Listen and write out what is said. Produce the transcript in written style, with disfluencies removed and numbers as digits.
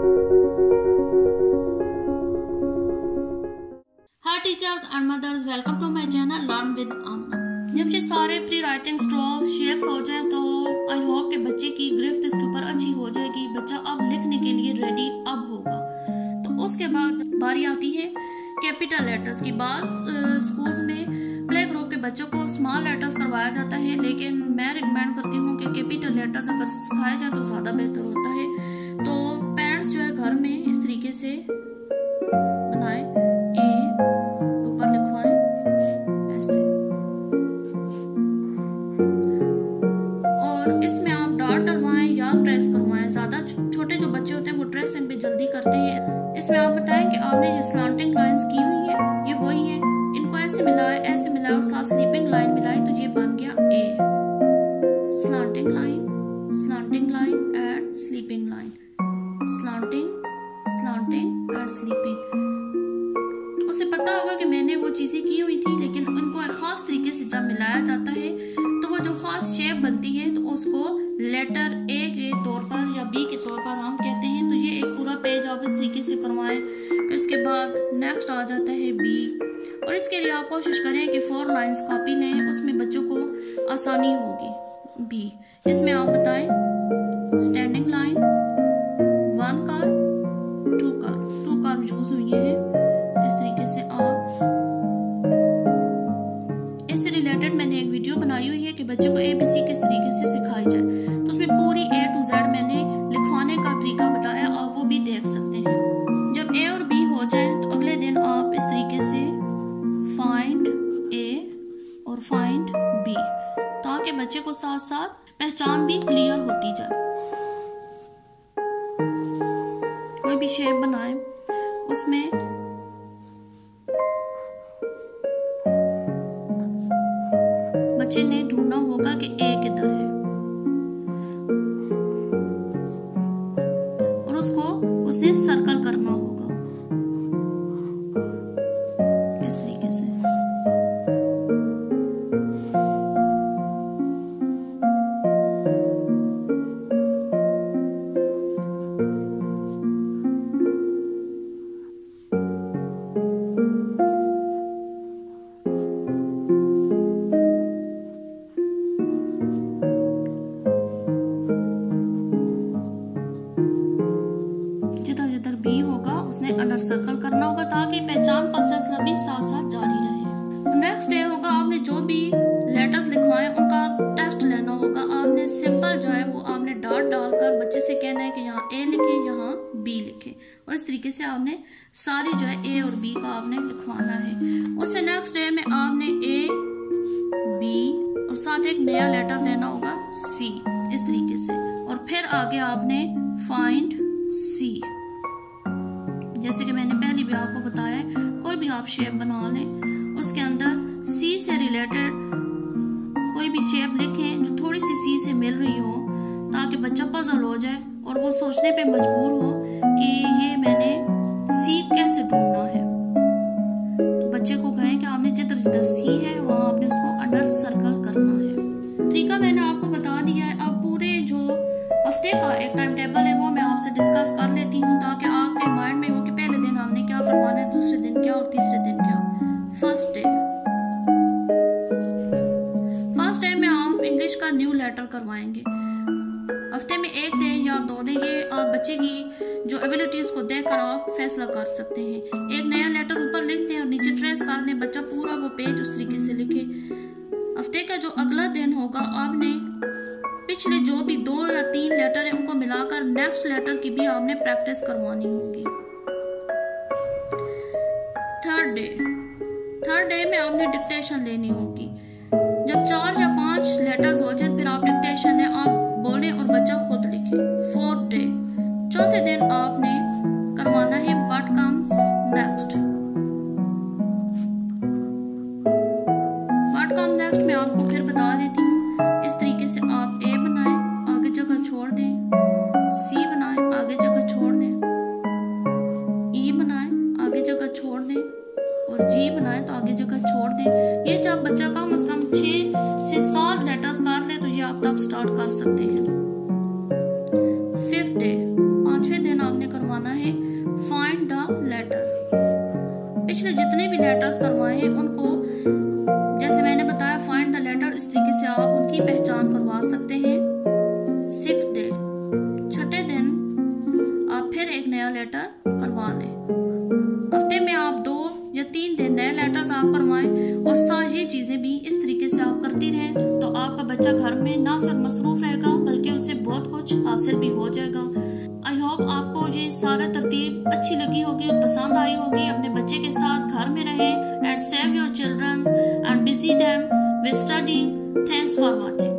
Hi teachers and mothers, welcome to my channel Learn with Amna। जब ये सारे pre writing strokes shapes हो जाए तो आई होप कि बच्चे की गिरफ्त इसके ऊपर अच्छी हो जाएगी। बच्चा अब लिखने के लिए रेडी अब होगा। तो उसके बाद बारी आती है कैपिटल लेटर्स की। बात स्कूल्स में प्ले ग्रुप के बच्चों को स्मॉल लेटर्स करवाया जाता है, लेकिन मैं रिकमेंड करती हूँ कि कैपिटल लेटर्स अगर सिखाया जाए तो ज़्यादा बेहतर होता है। तो पेरेंट्स जो है घर में इस तरीके से बनाएं, ए ऊपर लिखवाएं ऐसे, और इसमें आप डॉट डलवाएं या ट्रेस करवाएं। ज़्यादा छोटे जो बच्चे होते हैं वो ट्रेस इन पे जल्दी करते हैं। इसमें आप बताएं कि आपने ये स्लांटिंग लाइंस की हुई है, ये वही है, इनको ऐसे मिलाए और साथ स्लीपिंग लाइन मिलाई तो ये बन गया A. Slanting line and sleeping line, slanting and sleeping. उसे पता होगा कि मैंने वो चीजें की हुई थी, लेकिन उनको एक खास तरीके से जब मिलाया जाता है तो वो जो खास शेप बनती है तो उसको लेटर ए के तौर पर या बी के तौर पर हम कहते हैं। तो ये एक पूरा पेज आप इस तरीके से करवाएं। फिर इसके बाद नेक्स्ट आ जाता है बी, और इसके लिए आप कोशिश करें कि 4 लाइंस कॉपी लें, उसमें बच्चों को आसानी होगी। बी, इसमें आप बताएं standing line, 1 car, 2 car use हुई है। इस तरीके से आप इससे रिलेटेड मैंने एक वीडियो बनाई हुई है कि बच्चों को ABC किस तरीके से सिखाई जाए, तो उसमें पूरी A to Z मैंने लिखवाने का तरीका बताया, आप वो भी देख सकते हैं। जब A और B हो जाए तो अगले दिन आप इस तरीके से फाइंड A और फाइंड B, ताकि बच्चे को साथ साथ पहचान भी क्लियर होती जाए। कोई भी शेप बनाए उसमें बच्चे ने ढूंढना होगा कि ए किधर है, और उसको उसने सर्कल करना होगा इस तरीके से। जिधर बी होगा उसने अंडर सर्कल करना होगा, ताकि पहचान प्रोसेस भी साथ साथ जारी रहे। नेक्स्ट डे होगा, आपने जो भी लेटर्स लिखवाए उनका टेस्ट लेना होगा। आपने सिंपल जो है वो आपने डॉट डालकर बच्चे से कहना है कि यहाँ ए लिखे, यहाँ बी लिखे, और इस तरीके से आपने सारी जो है ए और बी का आपने लिखवाना है। उससे नेक्स्ट डे में आपने ए बी और साथ एक नया लेटर देना होगा सी, इस तरीके से, और फिर आगे आपने फाइंड सी। जैसे कि मैंने पहले भी आपको बताया है, कोई भी आप शेप बना लें, उसके अंदर सी से रिलेटेड कोई भी शेप लिखें जो थोड़ी सी सी से मिल रही हो, ताकि बच्चा पजल हो जाए और वो सोचने पे मजबूर हो कि ये मैंने सी कैसे ढूंढना है। तो बच्चे को कहें कि आपने जिधर सी है वहां आपने उसको अंडर सर्कल करना है। तरीका मैंने आपको बता दिया है। अब पूरे जो हफ्ते का एक टाइम टेबल है वो मैं आपसे डिस्कस कर लेती हूँ, ताकि आपके माइंड में हो कि पहले दिन हमने क्या करवाना है, दूसरे दिन क्या और तीसरे दिन क्या। फर्स्ट डे में आप इंग्लिश का न्यू लेटर करवाएंगे। हफ्ते में 1 दिन या 2 दिन, ये आप बच्चे की जो एबिलिटीज को देखकर आप फैसला कर सकते हैं। एक नया लेटर ऊपर लिखते हैं और नीचे ट्रेस कर दें, बच्चा पूरा वो पेज उस तरीके से लिखे। हफ्ते का जो अगला दिन होगा, आपने पिछले जो भी 2 या 3 लेटर है उनको मिलाकर नेक्स्ट लेटर की भी आपने प्रैक्टिस करवानी होगी। थर्ड डे में आपने डिक्टेशन लेनी होगी। जब 4 या 5 लेटर्स हो जाए फिर आप डिक्टेशन है आप बोले और बच्चा खुद लिखे। 4th डे, चौथे दिन आपने करवाना है what comes next. What comes next में आपको फिर बता देती हूँ। इस तरीके से आप ए बनाएं, आगे जगह छोड़ दें, सी बनाएं, आगे जगह छोड़ दें, ई बनाएं, आगे जगह छोड़ दें, और जी बनाएं तो आगे जगह छोड़ दें। ये जब बच्चा कम से कम 6 से 7 लेटर्स कर ले तो ये आप तब स्टार्ट कर सकते हैं। 5th डे, 5वें दिन आपने करवाना करवाना है फाइंड द लेटर। पिछले जितने भी लेटर्स करवाए हैं उनको जैसे मैंने बताया फाइंड द लेटर, इस तरीके से आप उनकी पहचान करवा सकते हैं। 6th डे, छठे दिन आप फिर एक नया लेटर करवा लें। हफ्ते में आप 2 या 3 दिन नए लेटर्स आप करवाएं और सारी ये चीजें भी इस तरीके से आप करती रहें तो आपका बच्चा घर में ना सिर्फ मसरूफ रहेगा बल्कि उसे बहुत कुछ हासिल भी हो जाएगा। आई होप आपको ये सारा तरतीब अच्छी लगी होगी और पसंद आई होगी। अपने बच्चे के साथ घर में रहें and save your children and busy them with studying. Thanks for watching.